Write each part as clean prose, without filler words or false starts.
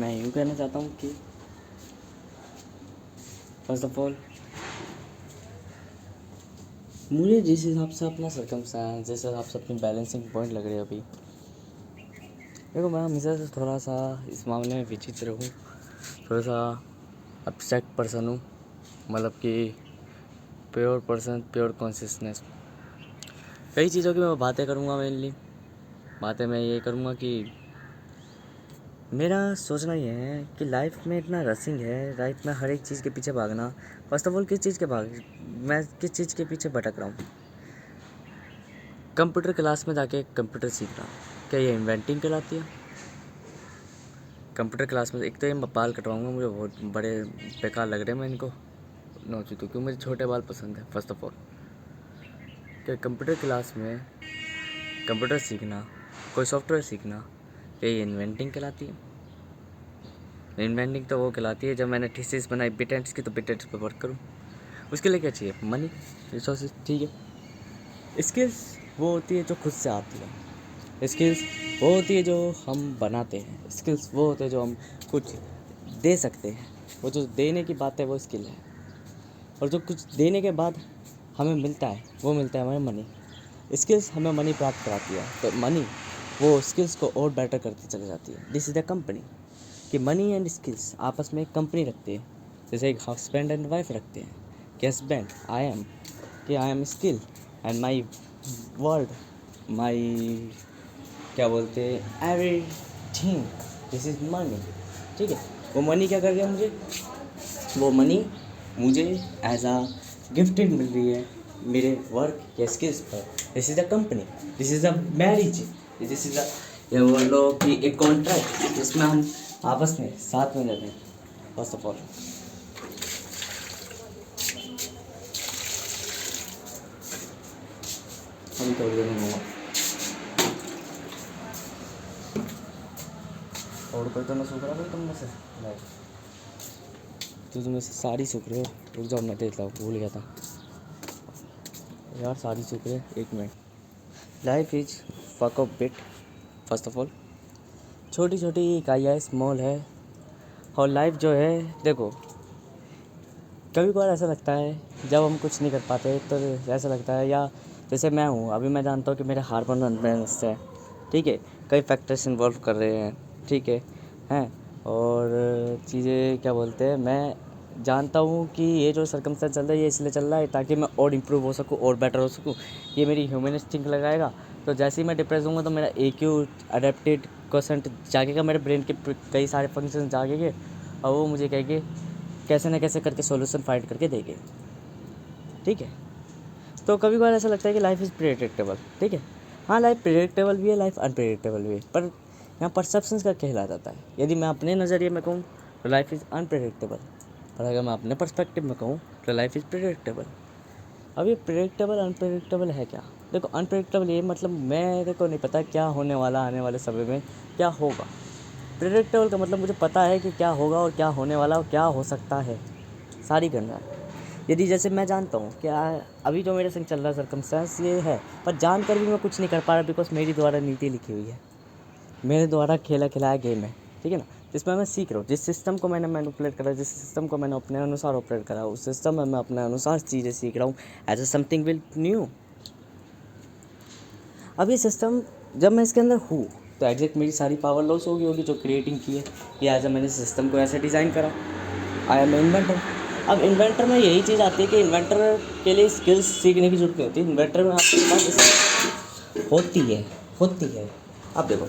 मैं यूँ कहना चाहता हूँ कि फर्स्ट ऑफ ऑल मुझे जिस हिसाब से अपना सर्कमस्टेंस, जिस हिसाब से अपनी बैलेंसिंग पॉइंट लग रही है अभी, देखो मैं हमेशा से थोड़ा सा इस मामले में विचित्र हूँ, थोड़ा सा अपसेट पर्सन हूँ, मतलब कि प्योर पर्सन, प्योर कॉन्शियसनेस। कई चीज़ों की मैं बातें करूँगा, मेनली बातें मैं ये करूँगा कि मेरा सोचना ये है कि लाइफ में इतना रसिंग है, लाइफ में हर एक चीज़ के पीछे भागना। फर्स्ट ऑफ ऑल मैं किस चीज़ के पीछे भटक रहा हूँ? कंप्यूटर क्लास में जाके कंप्यूटर सीख रहा हूँ, क्या ये इन्वेंटिंग कहलाती है? कंप्यूटर क्लास में एक तो ये मैं बाल कटवाऊँगा, मुझे बहुत बड़े बेकार लग रहे हैं, मैं इनको नोचूँ तो, क्यों मुझे छोटे बाल पसंद है। फर्स्ट ऑफ ऑल क्या कंप्यूटर क्लास में कंप्यूटर सीखना, कोई सॉफ्टवेयर सीखना, क्या ये इन्वेंटिंग कहलाती है? इन्वेंटिंग तो वो कहलाती है जब मैंने थीसिस बनाई बिटेंट्स की, तो बिटेंट्स पे वर्क करूँ। उसके लिए क्या चाहिए? मनी, रिसोर्सेज, ठीक है। स्किल्स वो होती है जो खुद से आती है, स्किल्स वो होती है जो हम बनाते हैं, स्किल्स वो होते हैं जो हम कुछ दे सकते हैं। वो जो देने की बात है वो स्किल है, और जो कुछ देने के बाद हमें मिलता है वो मिलता है हमें मनी। स्किल्स हमें मनी प्राप्त कराती है, तो मनी वो स्किल्स को और बेटर करती चली जाती है। दिस इज़ द कंपनी, कि मनी एंड स्किल्स आपस में एक कंपनी रखते हैं। जैसे एक हस्बैंड एंड वाइफ रखते हैं कि husband I am skill and my world, my क्या बोलते हैं, एवरीथिंग दिस इज़ मनी, ठीक है। वो मनी क्या कर रही है मुझे? वो मनी मुझे एज आ गिफ्टेड मिल रही है मेरे वर्क या स्किल्स पर। This is the company, this is the marriage, this is the, ये बोल लो कि एक कॉन्ट्रैक्ट जिसमें हम आपस में साथ में रहते हैं। फर्स्ट ऑफ ऑल अभी थोड़ी देर में होगा, और कोई तो ना सूख रहा भाई तुम में से? नहीं, तुम में से साड़ी सूख रहे हो। रुक जाओ मैं देख रहा हूँ, भूल गया था यार, साड़ी सूख रहे। एक minute. Life is fuck off bit. First of all छोटी छोटी इकाइयाँ स्मॉल है, और लाइफ जो है देखो, कभी कभार ऐसा लगता है जब हम कुछ नहीं कर पाते तो ऐसा लगता है, या जैसे मैं हूँ अभी, मैं जानता हूँ कि मेरे हार्मोन अनबैलेंस है, ठीक है, कई फैक्टर्स इन्वॉल्व कर रहे हैं, ठीक है हैं, और चीज़ें क्या बोलते हैं, मैं जानता हूँ कि ये जो सर्कमस्टेंस चल रहा है ये इसलिए चल रहा है ताकि मैं और इम्प्रूव हो सकूँ और बेटर हो सकूँ। ये मेरी ह्यूमन इंस्टिंक्ट लगाएगा, तो जैसे ही मैं डिप्रेस होऊंगा तो मेरा EQ अडेप्टेड क्वेश्चन जागेगा, मेरे ब्रेन के कई सारे फंक्शन जागेंगे, और वो मुझे कहेंगे कैसे ना कैसे करके सॉल्यूशन फाइंड करके देंगे, ठीक है। तो कभी कभार ऐसा लगता है कि लाइफ इज़ प्रेडिक्टेबल, ठीक है। हाँ, लाइफ प्रेडिक्टेबल भी है, लाइफ अनप्रेडिक्टेबल भी है, पर यहाँ परसेप्शंस का कहला जाता है। यदि मैं अपने नज़रिए में कहूँ तो लाइफ इज़ अनप्रेडिक्टेबल, और अगर मैं अपने पर्सपेक्टिव में कहूँ तो लाइफ इज़ प्रेडिक्टेबल। अब ये प्रेडिक्टेबल अनप्रेडिक्टेबल है क्या? देखो, अनप्रेडिक्टेबल ये मतलब मेरे को नहीं पता क्या होने वाला आने वाले समय में क्या होगा। प्रेडिक्टेबल का मतलब मुझे पता है कि क्या होगा और क्या होने वाला और क्या हो सकता है, सारी गणना। यदि जैसे मैं जानता हूँ क्या अभी जो मेरे संग चल रहा है सर्कमस्टेंस ये है, पर जानकर भी मैं कुछ नहीं कर पा रहा, बिकॉज मेरी द्वारा नीति लिखी हुई है, मेरे द्वारा खेला खिलाया गेम है, ठीक है ना, जिसमें मैं सीख रहा हूँ। जिस सिस्टम को मैंने मैनिपुलेट करा, जिस सिस्टम को मैंने अपने अनुसार ऑपरेट करा, उस सिस्टम में मैं अपने अनुसार चीज़ें सीख रहा हूँ as a something will new. अब ये सिस्टम जब मैं इसके अंदर हूँ तो एग्जैक्ट मेरी सारी पावर लॉस होगी जो क्रिएटिंग की है, कि एज अ मैंने सिस्टम को ऐसे डिज़ाइन करा। I am inventor. अब इन्वेंटर में यही चीज़ आती है कि इन्वेंटर के लिए स्किल्स सीखने की जरूरत नहीं होती, इन्वेंटर में आपके पास होती है। अब देखो,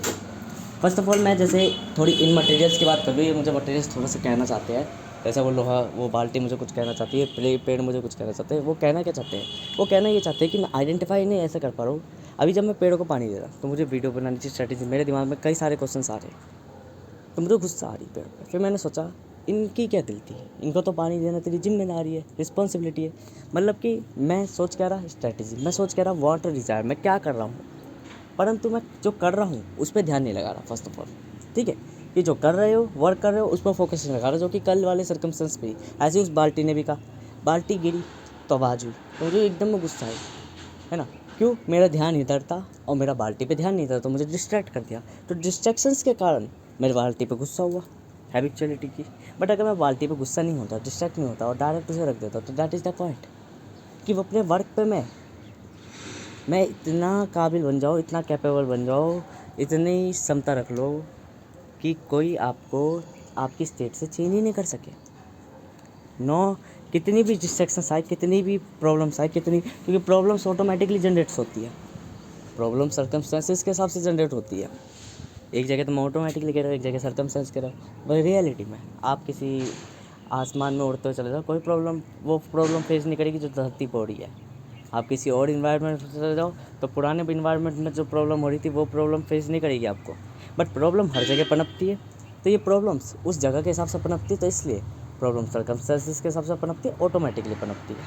फर्स्ट ऑफ ऑल मैं जैसे थोड़ी इन मटेरियल्स की बात कर रही हूँ, मुझे मटेरियल्स थोड़ा सा कहना चाहते हैं। जैसे वो लोहा, वो बाल्टी मुझे कुछ कहना चाहती है, पेड़ मुझे कुछ कहना चाहते हैं। वो कहना क्या चाहते हैं? वो कहना ये चाहते हैं कि मैं आइडेंटिफाई नहीं ऐसे कर पा रहा हूँ। अभी जब मैं पेड़ों को पानी दे रहा तो मुझे वीडियो बनाने की स्ट्रैटेजी, मेरे दिमाग में कई सारे क्वेश्चन आ रहे हैं, तो मुझे गुस्सा आ रही पेड़ पर। फिर मैंने सोचा इनकी क्या गलती है, इनको तो पानी देना तेरी जिम्मेदारी है, रिस्पॉन्सिबिलिटी है। मतलब कि मैं सोच कह रहा स्ट्रैटेजी, मैं सोच कह रहा वाटर डिज़ायर, मैं क्या कर रहा हूँ, परंतु मैं जो कर रहा हूँ उस पर ध्यान नहीं लगा रहा। फर्स्ट ऑफ ऑल, ठीक है, कि जो कर रहे हो, वर्क कर रहे हो, उस पर फोकस नहीं लगा रहा, जो कि कल वाले सर्कमस्टेंस पे ऐसे ही उस बाल्टी ने भी कहा, बाल्टी गिरी तो आवाज़ हुई, तो मुझे एकदम में गुस्सा आई, है ना। क्यों? मेरा ध्यान इधर था और मेरा बाल्टी पे ध्यान नहीं था, तो मुझे डिस्ट्रैक्ट कर दिया। तो डिस्ट्रैक्शंस के कारण मेरे बाल्टी पे गुस्सा हुआ, हैबिचुअलिटी की। बट अगर मैं बाल्टी पे गुस्सा नहीं होता, डिस्ट्रैक्ट नहीं होता और डायरेक्ट उसे रख देता, तो दैट इज़ द पॉइंट कि वो अपने वर्क पे मैं इतना काबिल बन जाऊँ, इतना कैपेबल बन जाऊँ, इतनी क्षमता रख लो कि कोई आपको आपकी स्टेट से चेंज ही नहीं कर सके। नो, कितनी भी डिस्ट्रैक्शंस आए, कितनी भी प्रॉब्लम्स आए, क्योंकि प्रॉब्लम्स ऑटोमेटिकली जनरेट्स होती है। प्रॉब्लम सर्कमस्टेंसेस के हिसाब से जनरेट होती है। एक जगह तो मैं ऑटोमेटिकली कह रहा हूँ, एक जगह सर्कमस्टेंस कह रहा हूँ। बट रियलिटी में आप किसी आसमान में उड़ते हुए चले जाओ, कोई प्रॉब्लम फेस नहीं करेगी जो धरती पर हो रही है। आप किसी और इन्वायरमेंट में चले जाओ तो पुराने इन्वायरमेंट में जो प्रॉब्लम हो रही थी वो प्रॉब्लम फेस नहीं करेगी आपको। बट प्रॉब्लम हर जगह पनपती है, तो ये प्रॉब्लम्स उस जगह के हिसाब से पनपती है, तो इसलिए प्रॉब्लम सर्कमस्टेंसेस के हिसाब से पनपती है, ऑटोमेटिकली पनपती है।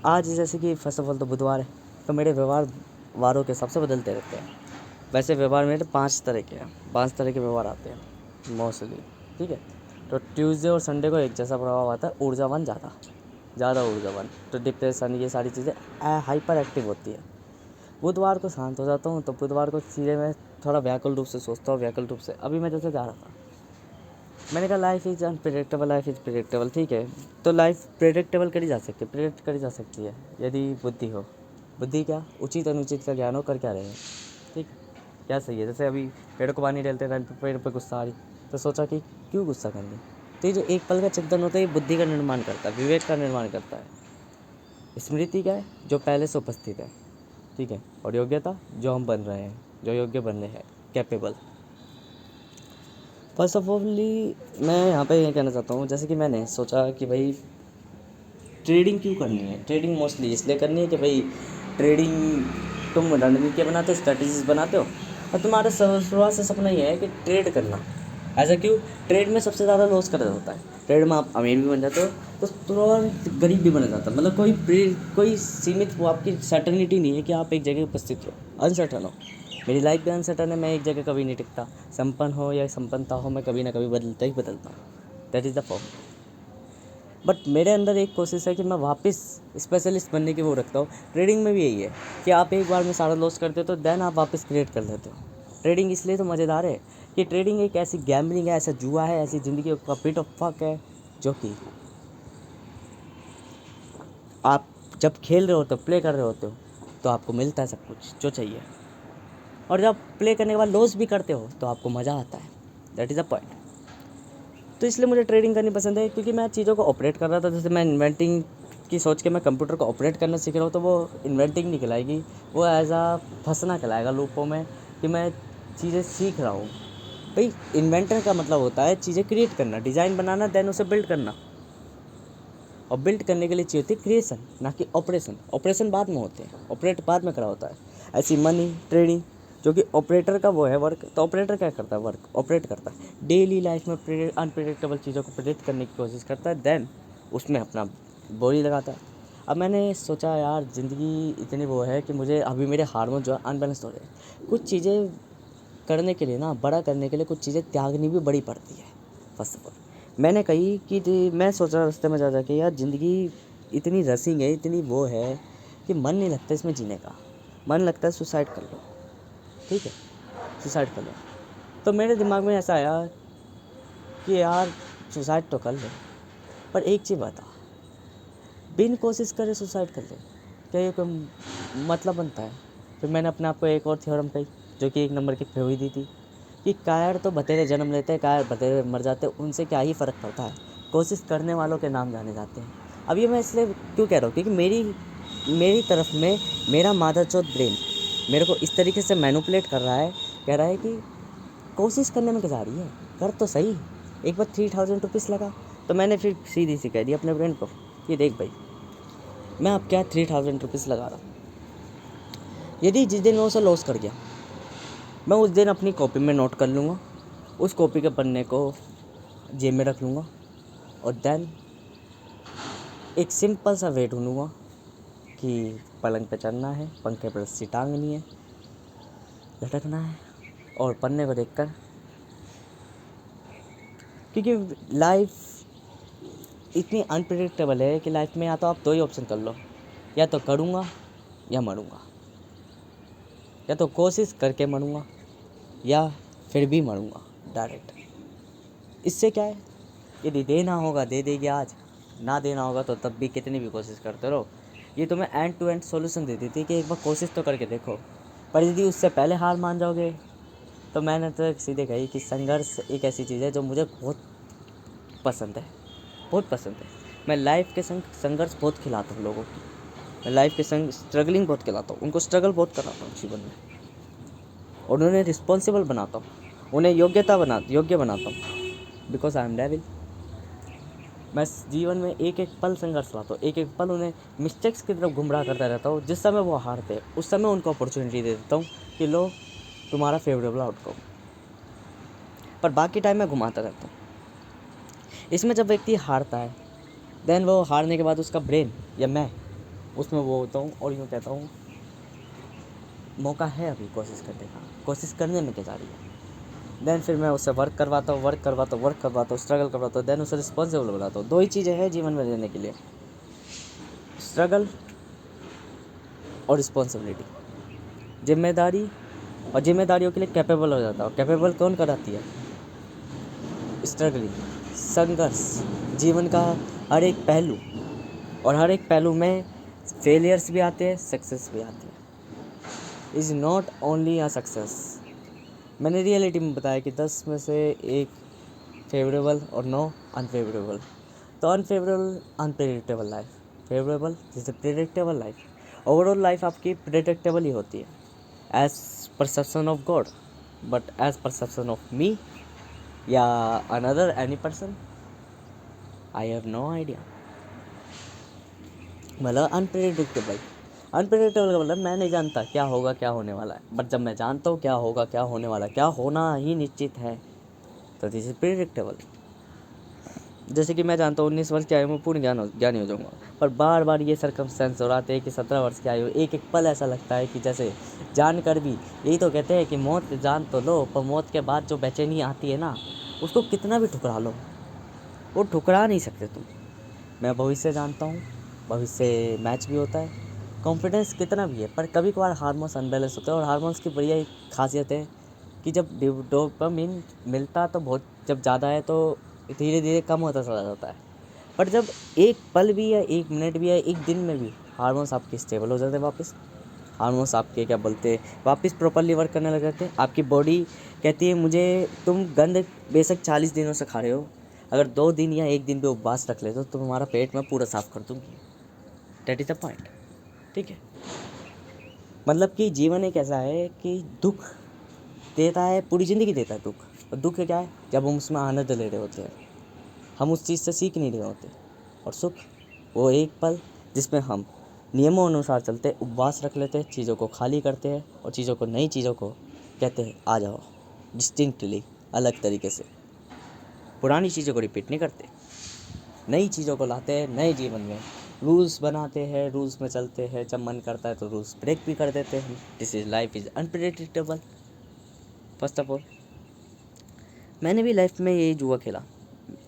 आज जैसे कि फर्स्ट ऑफ ऑल तो बुधवार है, तो मेरे व्यवहार वारों के हिसाब से बदलते रहते हैं। वैसे व्यवहार मेरे 5 तरह के हैं, 5 तरह के व्यवहार आते हैं मोस्टली, ठीक है। तो ट्यूसडे और संडे को एक जैसा प्रभाव आता है, ऊर्जावान ज़्यादा ऊर्जावान, तो डिप्रेशन ये सारी चीज़ें हाइपर एक्टिव होती है। बुधवार को शांत हो जाता हूँ, तो बुधवार को चीज़ें मैं थोड़ा व्याकुल रूप से सोचता हूँ, व्याकुल रूप से। अभी मैं जैसे जा रहा था, मैंने कहा life is unpredictable, life is predictable, ठीक है। तो लाइफ प्रेडिक्टेबल करी जा सकती है, प्रेडिक्ट करी जा सकती है यदि बुद्धि हो। बुद्धि क्या, उचित अनुचित का ज्ञान हो, कर क्या रहे हैं, ठीक है, क्या सही है। जैसे अभी पेड़ को पानी डालते टाइम पेड़ पर गुस्सा आ रही, तो सोचा कि क्यों गुस्सा करनी। तो ये जो एक पल का चिंतन होता है, ये बुद्धि का निर्माण करता है, विवेक का निर्माण करता है। स्मृति क्या है, जो पहले से उपस्थित है, ठीक है। और योग्यता, जो हम बन रहे हैं, जो योग्य बन रहे हैं, कैपेबल। फर्स्ट ऑफ ऑल मैं यहाँ पे ये कहना चाहता हूँ, जैसे कि मैंने सोचा कि भाई ट्रेडिंग क्यों करनी है। ट्रेडिंग मोस्टली इसलिए करनी है कि भाई ट्रेडिंग तुम रणनीति बनाते हो, स्ट्रेटजीज बनाते हो, और तुम्हारा शुरुआत से सपना ये है कि ट्रेड करना। ऐसा क्यों, ट्रेड में सबसे ज़्यादा लॉस कर होता है। ट्रेड में आप अमीर भी बन जाते हो, तो तुरंत गरीब भी बन जाता है। मतलब कोई सीमित वो आपकी सर्टनिटी नहीं है कि आप एक जगह उपस्थित हो, अनसर्टन हो। मेरी लाइफ भी अनसर्टन है, मैं एक जगह कभी नहीं टिकता। संपन्न हो या संपन्नता हो, मैं कभी ना कभी बदलता ही बदलता हूँ। That is the form. But मेरे अंदर एक कोशिश है कि मैं वापस स्पेशलिस्ट बनने की वो रखता हूँ। ट्रेडिंग में भी यही है कि आप एक बार में सारा लॉस करते हो, तो देन आप वापस क्रिएट कर लेते हो। ट्रेडिंग इसलिए तो मज़ेदार है कि ट्रेडिंग एक ऐसी गैम्बलिंग है, ऐसा जुआ है, ऐसी ज़िंदगी का पिट ऑफ फक है, जो कि आप जब खेल रहे होते हो, प्ले कर रहे होते हो, तो आपको मिलता है सब कुछ जो चाहिए। और जब प्ले करने के बाद लॉस भी करते हो, तो आपको मज़ा आता है। That is the point. तो इसलिए मुझे ट्रेडिंग करनी पसंद है, क्योंकि मैं चीज़ों को ऑपरेट कर रहा था। जैसे मैं इन्वेंटिंग की सोच के मैं कंप्यूटर को ऑपरेट करना सीख रहा हूँ, तो वो इन्वेंटिंग नहीं कहलाएगी, वो एज आ फंसना कहलाएगा लूपों में, कि मैं चीज़ें सीख रहा हूँ। भाई इन्वेंटर का मतलब होता है चीज़ें क्रिएट करना, डिज़ाइन बनाना, देन उसे बिल्ड करना। और बिल्ड करने के लिए चाहिए होती है क्रिएशन, ना कि ऑपरेशन। ऑपरेशन बाद में होते हैं, ऑपरेट बाद में करा होता है। ऐसी मनी ट्रेडिंग, जो कि ऑपरेटर का वो है वर्क, तो ऑपरेटर क्या करता है, वर्क ऑपरेट करता है। डेली लाइफ में अनप्रेडिक्टेबल चीज़ों को प्रेडिक्ट करने की कोशिश करता है, देन उसमें अपना बोली लगाता है। अब मैंने सोचा यार ज़िंदगी इतनी वो है कि मुझे अभी मेरे हार्मोन जो है अनबैलेंस हो रहे हैं। कुछ चीज़ें करने के लिए ना, बड़ा करने के लिए कुछ चीज़ें त्यागनी भी बड़ी पड़ती है। फर्स्ट ऑफ ऑल मैंने कही कि मैं सोच रहा रास्ते में जा जा के यार ज़िंदगी इतनी रसिंग है, इतनी वो है कि मन नहीं लगता इसमें जीने का। मन लगता है सुसाइड कर लो, ठीक है, सुसाइड कर लो। तो मेरे दिमाग में ऐसा आया कि यार सुसाइड तो कर ले, पर एक चीज़ बता, बिन कोशिश करे सुसाइड कर ले, क्या ये कोई मतलब बनता है। फिर मैंने अपने आप को एक और थ्योरम कही, जो कि 1 नंबर की फेहुई दी थी, कि कायर तो बतेरे जन्म लेते हैं, कायर बतेरे मर जाते हैं, उनसे क्या ही फ़र्क पड़ता है, कोशिश करने वालों के नाम जाने जाते हैं। अब ये मैं इसलिए क्यों कह रहा हूँ, क्योंकि मेरी तरफ में मेरा मादरचोद ब्रेन मेरे को इस तरीके से मैनिपुलेट कर रहा है, कह रहा है कि कोशिश करने में क्या जा रही है, कर तो सही, एक बार 3000 रुपीज़ लगा। तो मैंने फिर सीधी सी कह दी अपने ब्रेन को कि देख भाई, मैं अब क्या 3000 रुपीज़ लगा रहा हूँ, यदि जिस दिन मैं उसे लॉस कर गया, मैं उस दिन अपनी कॉपी में नोट कर लूँगा, उस कॉपी के पन्ने को जेब में रख लूँगा, और देन एक सिंपल सा वे ढूंढूंगा कि पलंग पे चढ़ना है, पंखे पर रस्सी टांगनी है, लटकना है, और पन्ने को देखकर, क्योंकि लाइफ इतनी अनप्रेडिक्टेबल है कि लाइफ में या तो आप 2 ही ऑप्शन कर लो, या तो करूँगा या मरूँगा, या तो कोशिश करके मरूँगा या फिर भी मरूँगा डायरेक्ट। इससे क्या है, यदि देना होगा दे देगी आज, ना देना होगा तो तब भी कितनी भी कोशिश करते रहो। ये तुम्हें एंड टू एंड सॉल्यूशन देती थी कि एक बार कोशिश तो करके देखो। पर यदि उससे पहले हार मान जाओगे तो मैंने तो सीधे कही कि संघर्ष एक ऐसी चीज़ है जो मुझे बहुत पसंद है, बहुत पसंद है। मैं लाइफ के संग संघर्ष बहुत खिलाता हूँ लोगों की, मैं लाइफ के संग स्ट्रगलिंग बहुत खिलाता हूँ, उनको स्ट्रगल बहुत कराता हूँ जीवन में, और उन्हें रिस्पॉन्सिबल बनाता हूँ, उन्हें योग्य बनाता हूँ। Because I am devil. मैं जीवन में एक एक पल संघर्ष लाता हूँ, एक एक पल उन्हें मिस्टेक्स की तरफ गुमराह करता रहता हूँ। जिस समय वो हारते हैं उस समय उनको अपॉर्चुनिटी दे देता हूँ कि लो तुम्हारा फेवरेबल आउटकम। पर बाकी टाइम मैं घुमाता रहता हूँ। इसमें जब व्यक्ति हारता है देन वो हारने के बाद उसका ब्रेन या मैं उसमें वो होता हूँ और यूँ कहता हूँ मौका है अभी कोशिश करने का, कोशिश करने में क्या जा रही है। देन फिर मैं उससे वर्क करवाता हूँ, स्ट्रगल करवाता हूँ, देन उसे रिस्पॉन्सिबल बनाता हूँ। दो ही चीज़ें हैं जीवन में रहने के लिए, स्ट्रगल और रिस्पॉन्सिबिलिटी, जिम्मेदारी। और जिम्मेदारियों के लिए कैपेबल हो जाता हूँ। कैपेबल कौन कराती है? स्ट्रगलिंग, संघर्ष, जीवन का हर एक पहलू, और हर एक पहलू में फेलियर्स भी आते हैं, सक्सेस भी आती है। Is not only a success. मैंने रियलिटी में बताया कि 10 में से एक फेवरेबल और 9 अनफेवरेबल। तो अनफेवरेबल अनप्रेडिक्टेबल लाइफ, फेवरेबल जैसे प्रेडिक्टेबल लाइफ। ओवरऑल लाइफ आपकी प्रेडिक्टेबल ही होती है as perception of God, but as perception of me या another any person, I have no idea. मतलब अनप्रेडिक्टेबल, अनप्रेडिक्टेबल का मतलब मैं नहीं जानता क्या होगा, क्या होने वाला है। बट जब मैं जानता हूँ क्या होगा, क्या होने वाला है, क्या होना ही निश्चित है, तो दिस इज प्रेडिक्टेबल। जैसे कि मैं जानता हूँ 19 वर्ष की आयु में पूर्ण ज्ञानी हो जाऊंगा, पर बार बार ये सर्कमस्टेंस हो रहा है कि 17 वर्ष की आयु, एक एक पल ऐसा लगता है कि जैसे जानकर भी, यही तो कहते हैं कि मौत जान तो लो, पर मौत के बाद जो बेचैनी आती है ना, उसको कितना भी ठुकरा लो वो ठुकरा नहीं सकते तुम। मैं भविष्य जानता हूँ, भविष्य मैच भी होता है, कॉन्फिडेंस कितना भी है, पर कभी कभार हार्मोन्स अनबैलेंस होते हैं। और हार्मोन्स की बढ़िया एक खासियत है कि जब डोपामिन मिलता तो बहुत, जब ज़्यादा है तो धीरे धीरे कम होता चला जाता है। पर जब एक पल भी या एक मिनट भी या एक दिन में भी हार्मोन्स आपके स्टेबल हो जाते हैं, वापस हार्मोन्स आपके क्या बोलते हैं वापस प्रॉपरली वर्क करने लग जाते हैं। आपकी बॉडी कहती है मुझे, तुम गंद बेशक 40 दिनों से खा रहे हो, अगर 2 दिन या 1 दिन भी उपवास रख ले तो तुम्हारा पेट मैं पूरा साफ़ कर दूँगी। That is the point. ठीक है, मतलब कि जीवन एक ऐसा है कि दुख देता है, पूरी ज़िंदगी देता है दुख। और दुख क्या है? जब हम उसमें आनंद ले रहे होते हैं, हम उस चीज़ से सीख नहीं रहे होते। और सुख वो एक पल जिसमें हम नियमों अनुसार चलते, उपवास रख लेते, चीज़ों को खाली करते हैं और चीज़ों को, नई चीज़ों को कहते हैं आ जाओ, डिस्टिंक्टली अलग तरीके से। पुरानी चीज़ों को रिपीट नहीं करते, नई चीज़ों को लाते हैं नए जीवन में, रूल्स बनाते हैं, रूल्स में चलते हैं, जब मन करता है तो रूल्स ब्रेक भी कर देते हैं। This is life is unpredictable. First of all मैंने भी लाइफ में यही जुआ खेला,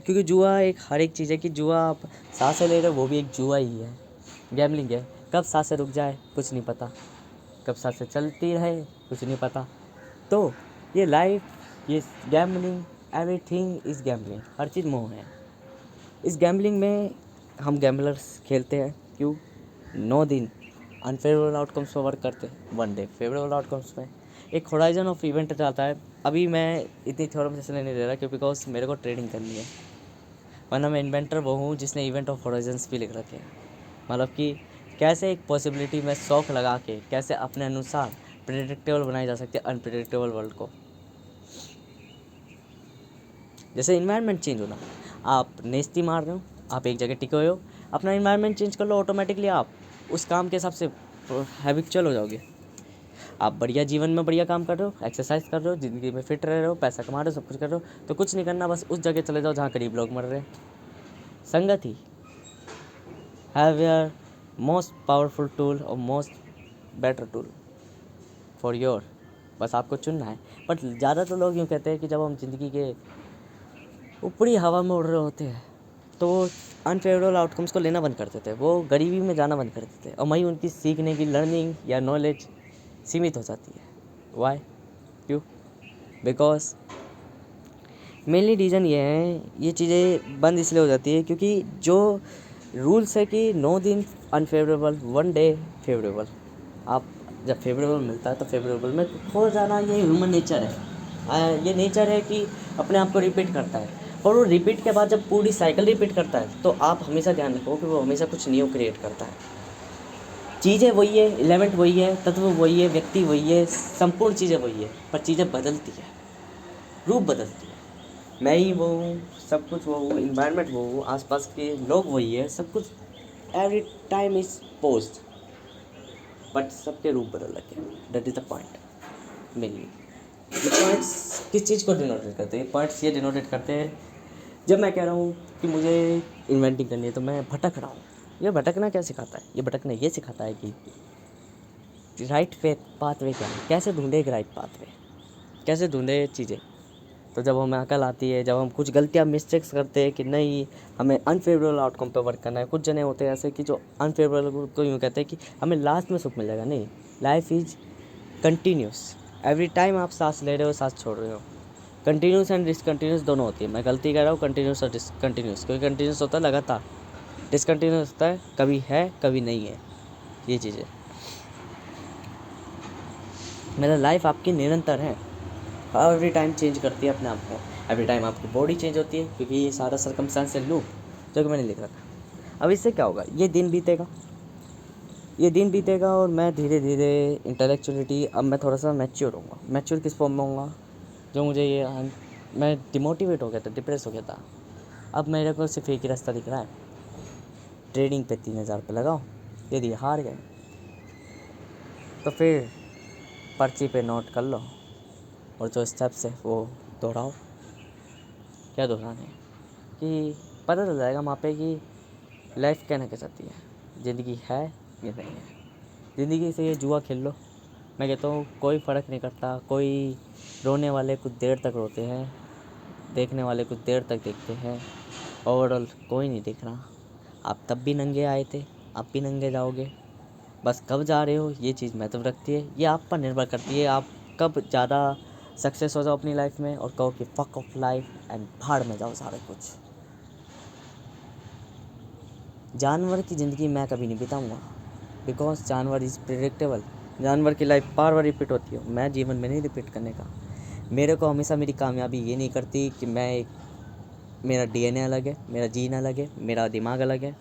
क्योंकि जुआ एक हर एक चीज़ है कि जुआ आप सांसें ले रहे हो वो भी एक जुआ ही है, गैम्बलिंग है। कब सांसें रुक जाए कुछ नहीं पता, कब सांसें चलती रहे कुछ नहीं पता। तो ये लाइफ, ये गैम्बलिंग, एवरीथिंग इज़ गैम्बलिंग, हर चीज़ मोह है। इस गैम्बलिंग में हम गैम्बलर्स खेलते हैं क्यों? 9 दिन अनफेवरेबल आउटकम्स पर वर्क करते हैं, 1 डे फेवरेबल आउटकम्स में। एक होराइजन ऑफ इवेंट चलता है। अभी मैं इतनी थ्योरम सेशन नहीं दे रहा क्यों, बिकॉज मेरे को ट्रेडिंग करनी है, वरना मैं इन्वेंटर वो हूँ जिसने इवेंट ऑफ होराइजन्स भी लिख रखे हैं। मतलब कि कैसे एक पॉसिबिलिटी में शौक लगा के कैसे अपने अनुसार प्रेडिक्टेबल बनाई जा सकती है अनप्रेडिक्टेबल वर्ल्ड को। जैसे इन्वायरमेंट चेंज होना, आप नेस्ती मार रहे हो, आप एक जगह टिके हुए हो, अपना इन्वायरमेंट चेंज कर लो, ऑटोमेटिकली आप उस काम के हिसाब से हैबिचुअल हो जाओगे। आप बढ़िया जीवन में बढ़िया काम कर रहे हो, एक्सरसाइज कर रहे हो, ज़िंदगी में फिट रह रहे हो, पैसा कमा रहे हो, सब कुछ कर रहे हो, तो कुछ नहीं करना, बस उस जगह चले जाओ जहाँ गरीब लोग मर रहे हैं। संगति have your most powerful tool और most better tool for your, बस आपको चुनना है। बट ज़्यादातर लोग यूँ कहते हैं कि जब हम ज़िंदगी के ऊपरी हवा में उड़ रहे होते हैं तो वो अनफेवरेबल आउटकम्स को लेना बंद कर देते हैं, वो गरीबी में जाना बंद कर देते हैं, और वहीं उनकी सीखने की लर्निंग या नॉलेज सीमित हो जाती है। वाई? क्यों? बिकॉज मेनली रीज़न ये है, ये चीज़ें बंद इसलिए हो जाती है क्योंकि जो रूल्स है कि 9 दिन अनफेवरेबल 1 डे फेवरेबल, आप जब फेवरेबल मिलता है तो फेवरेबल में खो जाना, ये ह्यूमन नेचर है। ये नेचर है कि अपने आप को रिपीट करता है, और वो रिपीट के बाद जब पूरी साइकिल रिपीट करता है तो आप हमेशा ध्यान रखो कि वो हमेशा कुछ न्यू क्रिएट करता है। चीज़ें वही है, एलिमेंट वही है, तत्व वही है, व्यक्ति वही है, संपूर्ण चीज़ें वही है, पर चीज़ें बदलती है, रूप बदलती है। मैं ही वो हूँ, सब कुछ वो हूँ, इन्वायरमेंट वो हूँ, आसपास के लोग वही है, सब कुछ every time is post, but सबके रूप बदल रखे हैं। That is the point mainly. ये पॉइंट्स किस चीज़ को डिनोटेट करते हैं? पॉइंट्स ये डिनोटेट करते हैं, जब मैं कह रहा हूँ कि मुझे इन्वेंटिंग करनी है तो मैं भटक रहा हूँ। ये भटकना क्या सिखाता है? ये भटकना ये सिखाता है कि राइट वे पाथवे क्या है, कैसे ढूंढे एक राइट पाथवे, कैसे ढूंढे चीज़ें। तो जब हमें अकल आती है, जब हम कुछ गलतियाँ मिस्टेक्स करते हैं कि नहीं हमें अनफेवरेबल आउटकम पे वर्क करना है। कुछ जने होते हैं ऐसे कि जो अनफेवरेबल को यूँ कहते हैं कि हमें लास्ट में सुख मिल जाएगा। नहीं, life is continuous. Every time आप सांस ले रहे हो, सांस छोड़ रहे हो। कंटिन्यूस एंड डिसकंटिन्यूस दोनों होती है। मैं गलती कर रहा हूँ कंटिन्यूस और डिसकंटिन्यूस, क्योंकि कंटिन्यूस होता है लगातार, डिसकंटिन्यूस होता है कभी है कभी नहीं है। ये चीज़ें मेरा लाइफ आपकी निरंतर है, एवरी टाइम चेंज करती है अपने आप को। एवरी टाइम आपकी बॉडी चेंज होती है, क्योंकि ये सारा सर्कमस्टेंस है लूप जो कि मैंने लिख रखा। अब इससे क्या होगा? ये दिन बीतेगा, ये दिन बीतेगा और मैं धीरे धीरे इंटेलेक्चुअलिटी, अब मैं थोड़ा सा मैच्योर होऊंगा। मैच्योर किस फॉर्म में होऊंगा? जो मुझे ये मैं डिमोटिवेट हो गया था, डिप्रेस हो गया था। अब मेरे को सिर्फ एक ही रास्ता दिख रहा है, ट्रेडिंग पे 3,000 रुपये लगाओ, यदि हार गए तो फिर पर्ची पे नोट कर लो और जो स्टेप्स है वो दोहराओ। क्या दोहराने कि पता चल जाएगा वहाँ पे कि लाइफ कहना क्या चाहती है, ज़िंदगी है या नहीं है। ज़िंदगी से ये जुआ खेल लो, मैं कहता हूँ कोई फ़र्क नहीं करता। कोई रोने वाले कुछ देर तक रोते हैं, देखने वाले कुछ देर तक देखते हैं, ओवरऑल कोई नहीं देख रहा। आप तब भी नंगे आए थे, आप भी नंगे जाओगे, बस कब जा रहे हो ये चीज़ महत्व रखती है। ये आप पर निर्भर करती है, आप कब ज़्यादा सक्सेस हो जाओ अपनी लाइफ में और कहो कि फक ऑफ लाइफ एंड भाड़ में जाओ सारा कुछ। जानवर की ज़िंदगी मैं कभी नहीं बिताऊंगा, बिकॉज जानवर इज़ प्रेडिक्टेबल। जानवर की लाइफ बार बार रिपीट होती है, मैं जीवन में नहीं रिपीट करने का। मेरे को हमेशा मेरी कामयाबी ये नहीं करती कि मेरा डीएनए अलग है, मेरा जीन अलग है, मेरा दिमाग अलग है।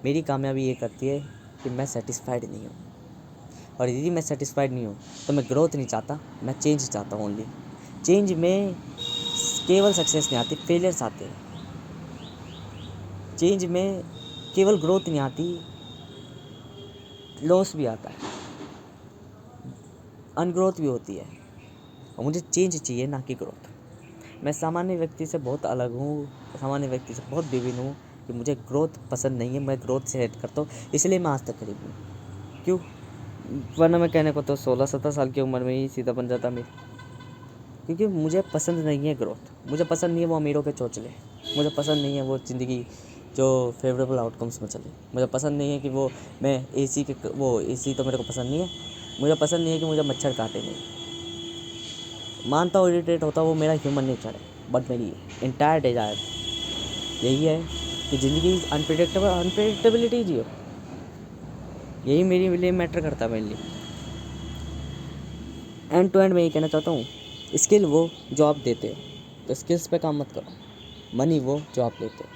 मेरी कामयाबी ये करती है कि मैं सेटिस्फाइड नहीं हूँ, और यदि मैं सेटिस्फाइड नहीं हूँ तो मैं ग्रोथ नहीं चाहता, मैं चेंज चाहता हूँ। ओनली चेंज में केवल सक्सेस नहीं आती, फेलियर्स आते हैं। चेंज में केवल ग्रोथ नहीं आती, लॉस भी आता है, अनग्रोथ भी होती है। और मुझे चेंज चाहिए, ना कि ग्रोथ। मैं सामान्य व्यक्ति से बहुत अलग हूँ, सामान्य व्यक्ति से बहुत विभिन्न हूँ कि मुझे ग्रोथ पसंद नहीं है। मैं ग्रोथ से हेट करता हूँ, इसलिए मैं आज तक करीब हूँ। क्यों? वरना मैं कहने को तो 16-17 साल की उम्र में ही सीधा बन जाता मैं, क्योंकि मुझे पसंद नहीं है ग्रोथ। मुझे पसंद नहीं है वो अमीरों के चोचले, मुझे पसंद नहीं है वो ज़िंदगी जो फेवरेबल आउटकम्स में चले। मुझे पसंद नहीं है कि मैं एसी तो मेरे को पसंद नहीं है। मुझे पसंद नहीं है कि मुझे मच्छर काटे नहीं। मानता हूँ इरिटेट होता, वो मेरा ह्यूमन नेचर है, बट मेरी इंटायर डिजायर यही है कि ज़िंदगी अनप्रेडिक्टेबिलिटी जियो। यही मेरे लिए मैटर करता है मेनली। एंड टू एंड मैं ये कहना चाहता हूँ, स्किल वो जो आप देते हो, तो स्किल्स पे काम मत करो। मनी वो जो आप लेते हो,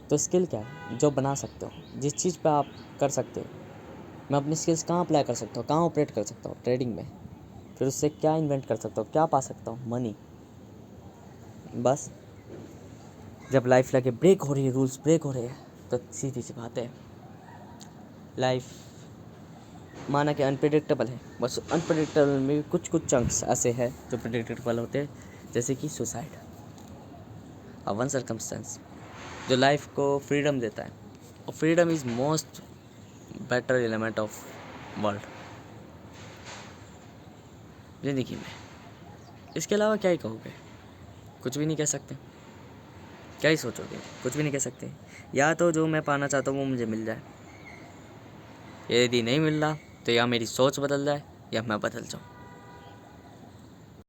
तो स्किल क्या है? जो बना सकते हो, जिस चीज़ पे आप कर सकते हो। मैं अपनी स्किल्स कहाँ अप्लाई कर सकता हूँ, कहाँ ऑपरेट कर सकता हूँ? ट्रेडिंग में। फिर उससे क्या इन्वेंट कर सकता हूँ, क्या पा सकता हूँ? मनी। बस जब लाइफ लगे ब्रेक हो रही है, रूल्स ब्रेक हो रहे हैं, तो सीधी सी बात है, लाइफ माना कि अनप्रेडिक्टेबल है। बस अनप्रेडिक्टेबल में कुछ कुछ चंक्स ऐसे हैं जो प्रेडिक्टेबल होते हैं, जैसे कि सुसाइड, वन सर्कमस्टेंस जो लाइफ को फ्रीडम देता है। और freedom is most better element of world ज़िंदगी में। इसके अलावा क्या ही कहोगे? कुछ भी नहीं कह सकते। क्या ही सोचोगे? कुछ भी नहीं कह सकते। या तो जो मैं पाना चाहता हूँ वो मुझे मिल जाए, यदि नहीं मिल रहा तो या मेरी सोच बदल जाए या मैं बदल जाऊँ।